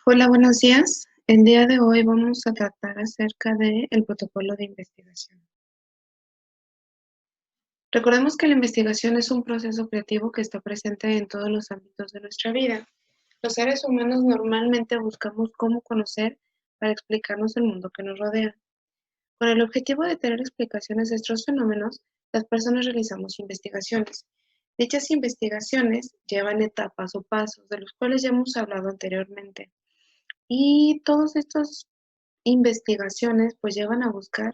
Hola, buenos días. El día de hoy vamos a tratar acerca del protocolo de investigación. Recordemos que la investigación es un proceso creativo que está presente en todos los ámbitos de nuestra vida. Los seres humanos normalmente buscamos cómo conocer para explicarnos el mundo que nos rodea. Con el objetivo de tener explicaciones de estos fenómenos, las personas realizamos investigaciones. Dichas investigaciones llevan etapas o pasos de los cuales ya hemos hablado anteriormente. Y todos estos investigaciones pues llevan a buscar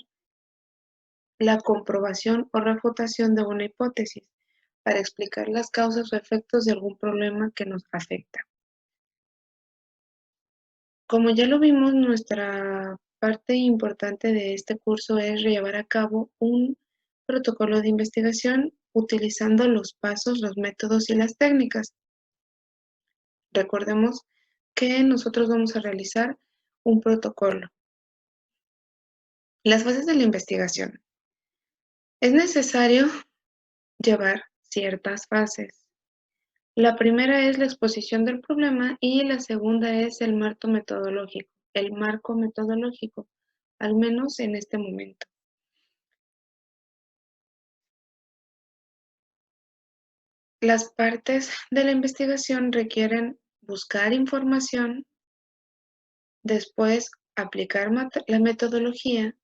la comprobación o refutación de una hipótesis para explicar las causas o efectos de algún problema que nos afecta. Como ya lo vimos, nuestra parte importante de este curso es llevar a cabo un protocolo de investigación utilizando los pasos, los métodos y las técnicas. Recordemos que nosotros vamos a realizar un protocolo. Las fases de la investigación. Es necesario llevar ciertas fases. La primera es la exposición del problema y la segunda es el marco metodológico, al menos en este momento. Las partes de la investigación requieren buscar información, después aplicar la metodología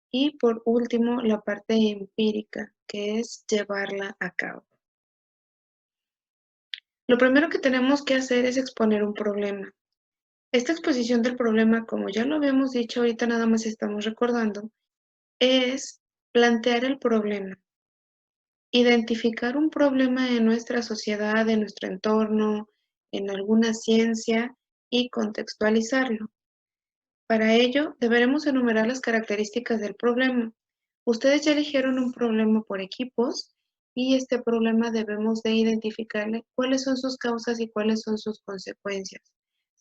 y por último la parte empírica, que es llevarla a cabo. Lo primero que tenemos que hacer es exponer un problema. Esta exposición del problema, como ya lo habíamos dicho, ahorita nada más estamos recordando, es plantear el problema, identificar un problema en nuestra sociedad, en nuestro entorno, en alguna ciencia y contextualizarlo. Para ello, deberemos enumerar las características del problema. Ustedes ya eligieron un problema por equipos y este problema debemos de identificarle cuáles son sus causas y cuáles son sus consecuencias.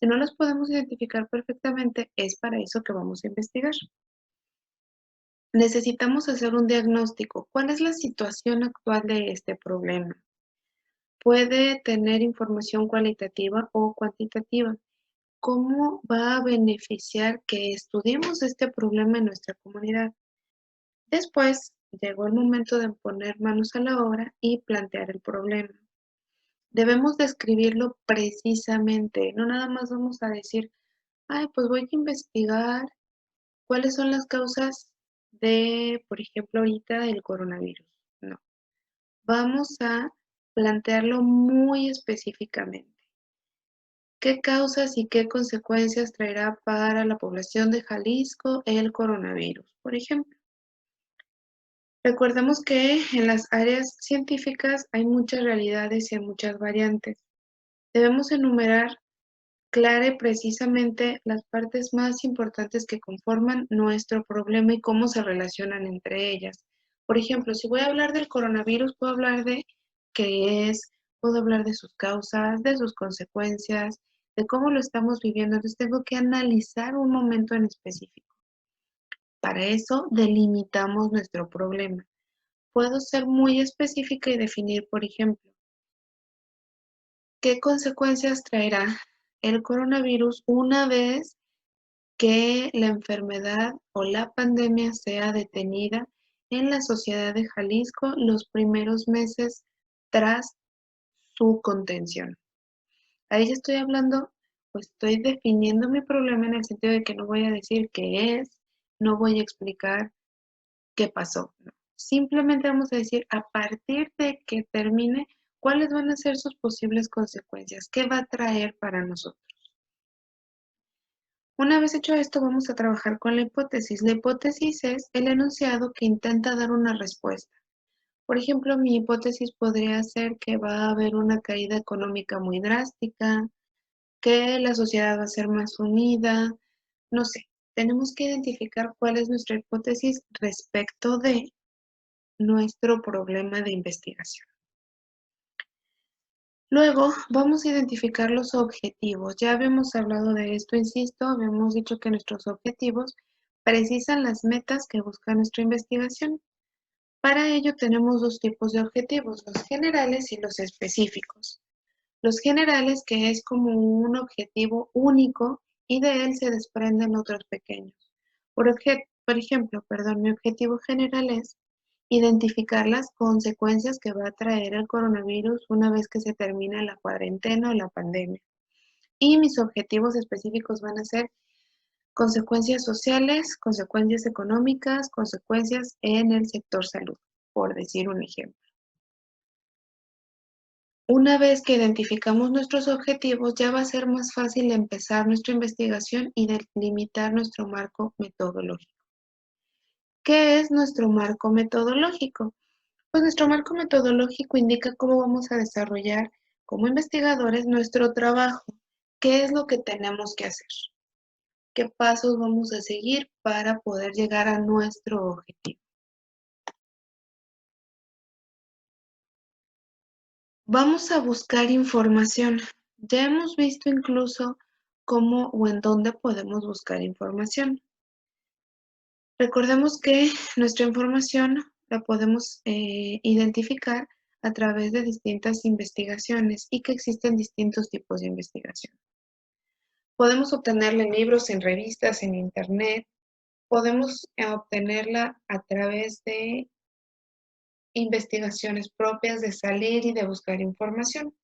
Si no las podemos identificar perfectamente, es para eso que vamos a investigar. Necesitamos hacer un diagnóstico. ¿Cuál es la situación actual de este problema? Puede tener información cualitativa o cuantitativa. ¿Cómo va a beneficiar que estudiemos este problema en nuestra comunidad? Después, llegó el momento de poner manos a la obra y plantear el problema. Debemos describirlo precisamente, no nada más vamos a decir, ay, pues voy a investigar cuáles son las causas de, por ejemplo, ahorita el coronavirus. No, vamos a plantearlo muy específicamente. ¿Qué causas y qué consecuencias traerá para la población de Jalisco el coronavirus, por ejemplo? Recordemos que en las áreas científicas hay muchas realidades y hay muchas variantes. Debemos enumerar clara y precisamente las partes más importantes que conforman nuestro problema y cómo se relacionan entre ellas. Por ejemplo, si voy a hablar del coronavirus, puedo hablar de qué es, puedo hablar de sus causas, de sus consecuencias, de cómo lo estamos viviendo. Entonces tengo que analizar un momento en específico. Para eso delimitamos nuestro problema. Puedo ser muy específica y definir, por ejemplo, qué consecuencias traerá el coronavirus una vez que la enfermedad o la pandemia sea detenida en la sociedad de Jalisco los primeros meses tras su contención. Ahí ya estoy hablando, pues estoy definiendo mi problema en el sentido de que no voy a decir qué es, no voy a explicar qué pasó. No. Simplemente vamos a decir a partir de que termine, cuáles van a ser sus posibles consecuencias, qué va a traer para nosotros. Una vez hecho esto, vamos a trabajar con la hipótesis. La hipótesis es el enunciado que intenta dar una respuesta. Por ejemplo, mi hipótesis podría ser que va a haber una caída económica muy drástica, que la sociedad va a ser más unida, no sé. Tenemos que identificar cuál es nuestra hipótesis respecto de nuestro problema de investigación. Luego vamos a identificar los objetivos. Ya habíamos hablado de esto, insisto, habíamos dicho que nuestros objetivos precisan las metas que busca nuestra investigación. Para ello tenemos dos tipos de objetivos, los generales y los específicos. Los generales, que es como un objetivo único y de él se desprenden otros pequeños. Por ejemplo, mi objetivo general es identificar las consecuencias que va a traer el coronavirus una vez que se termine la cuarentena o la pandemia. Y mis objetivos específicos van a ser consecuencias sociales, consecuencias económicas, consecuencias en el sector salud, por decir un ejemplo. Una vez que identificamos nuestros objetivos, ya va a ser más fácil empezar nuestra investigación y delimitar nuestro marco metodológico. ¿Qué es nuestro marco metodológico? Pues nuestro marco metodológico indica cómo vamos a desarrollar como investigadores nuestro trabajo, qué es lo que tenemos que hacer, qué pasos vamos a seguir para poder llegar a nuestro objetivo. Vamos a buscar información. Ya hemos visto incluso cómo o en dónde podemos buscar información. Recordemos que nuestra información la podemos identificar a través de distintas investigaciones y que existen distintos tipos de investigación. Podemos obtenerla en libros, en revistas, en internet. Podemos obtenerla a través de investigaciones propias, de salir y de buscar información.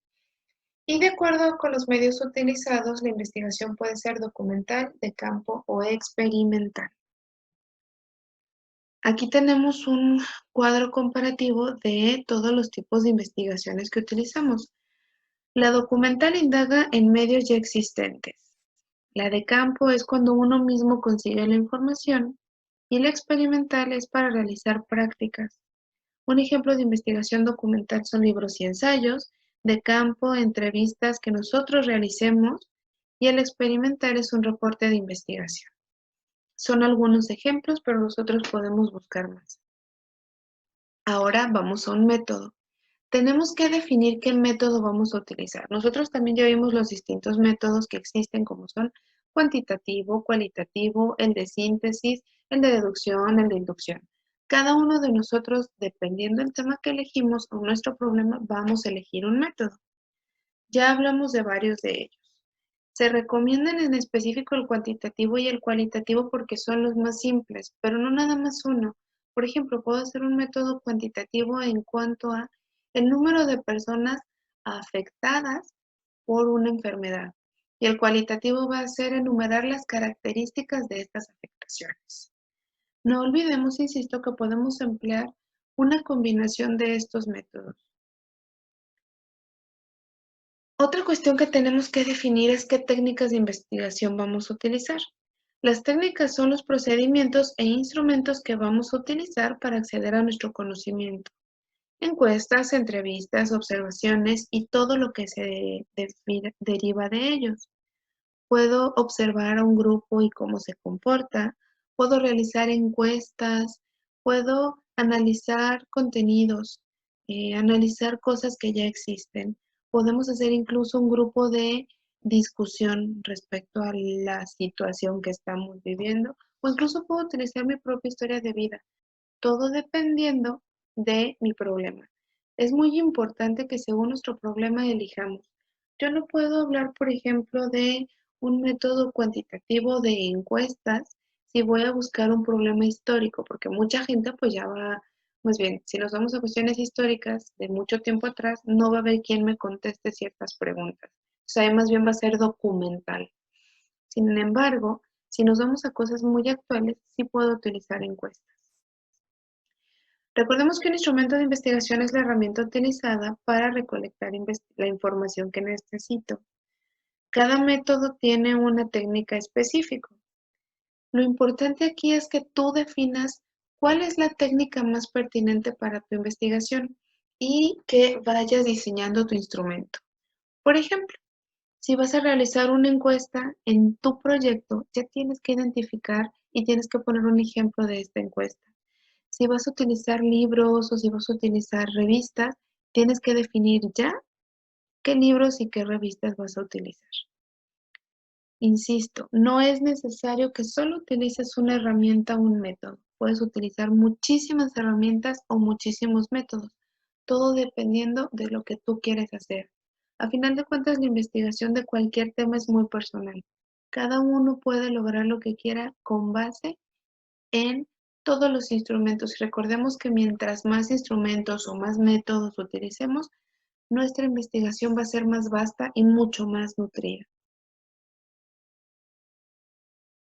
Y de acuerdo con los medios utilizados, la investigación puede ser documental, de campo o experimental. Aquí tenemos un cuadro comparativo de todos los tipos de investigaciones que utilizamos. La documental indaga en medios ya existentes. La de campo es cuando uno mismo consigue la información y la experimental es para realizar prácticas. Un ejemplo de investigación documental son libros y ensayos, de campo, entrevistas que nosotros realicemos y el experimental es un reporte de investigación. Son algunos ejemplos, pero nosotros podemos buscar más. Ahora vamos a un método. Tenemos que definir qué método vamos a utilizar. Nosotros también ya vimos los distintos métodos que existen, como son cuantitativo, cualitativo, el de síntesis, el de deducción, el de inducción. Cada uno de nosotros, dependiendo del tema que elegimos o nuestro problema, vamos a elegir un método. Ya hablamos de varios de ellos. Se recomiendan en específico el cuantitativo y el cualitativo porque son los más simples, pero no nada más uno. Por ejemplo, puedo hacer un método cuantitativo en cuanto a el número de personas afectadas por una enfermedad. Y el cualitativo va a ser enumerar las características de estas afectaciones. No olvidemos, insisto, que podemos emplear una combinación de estos métodos. Otra cuestión que tenemos que definir es qué técnicas de investigación vamos a utilizar. Las técnicas son los procedimientos e instrumentos que vamos a utilizar para acceder a nuestro conocimiento. Encuestas, entrevistas, observaciones y todo lo que se deriva de ellos. Puedo observar a un grupo y cómo se comporta, puedo realizar encuestas, puedo analizar contenidos, analizar cosas que ya existen. Podemos hacer incluso un grupo de discusión respecto a la situación que estamos viviendo o incluso puedo utilizar mi propia historia de vida, todo dependiendo de mi problema. Es muy importante que según nuestro problema elijamos. Yo no puedo hablar, por ejemplo, de un método cuantitativo de encuestas si voy a buscar un problema histórico, porque mucha gente pues ya va, más bien, si nos vamos a cuestiones históricas de mucho tiempo atrás, no va a haber quien me conteste ciertas preguntas. O sea, más bien va a ser documental. Sin embargo, si nos vamos a cosas muy actuales, sí puedo utilizar encuestas. Recordemos que un instrumento de investigación es la herramienta utilizada para recolectar la información que necesito. Cada método tiene una técnica específica. Lo importante aquí es que tú definas cuál es la técnica más pertinente para tu investigación y que vayas diseñando tu instrumento. Por ejemplo, si vas a realizar una encuesta en tu proyecto, ya tienes que identificar y tienes que poner un ejemplo de esta encuesta. Si vas a utilizar libros o si vas a utilizar revistas, tienes que definir ya qué libros y qué revistas vas a utilizar. Insisto, no es necesario que solo utilices una herramienta o un método. Puedes utilizar muchísimas herramientas o muchísimos métodos, todo dependiendo de lo que tú quieres hacer. A final de cuentas, la investigación de cualquier tema es muy personal. Cada uno puede lograr lo que quiera con base en todos los instrumentos. Recordemos que mientras más instrumentos o más métodos utilicemos, nuestra investigación va a ser más vasta y mucho más nutrida.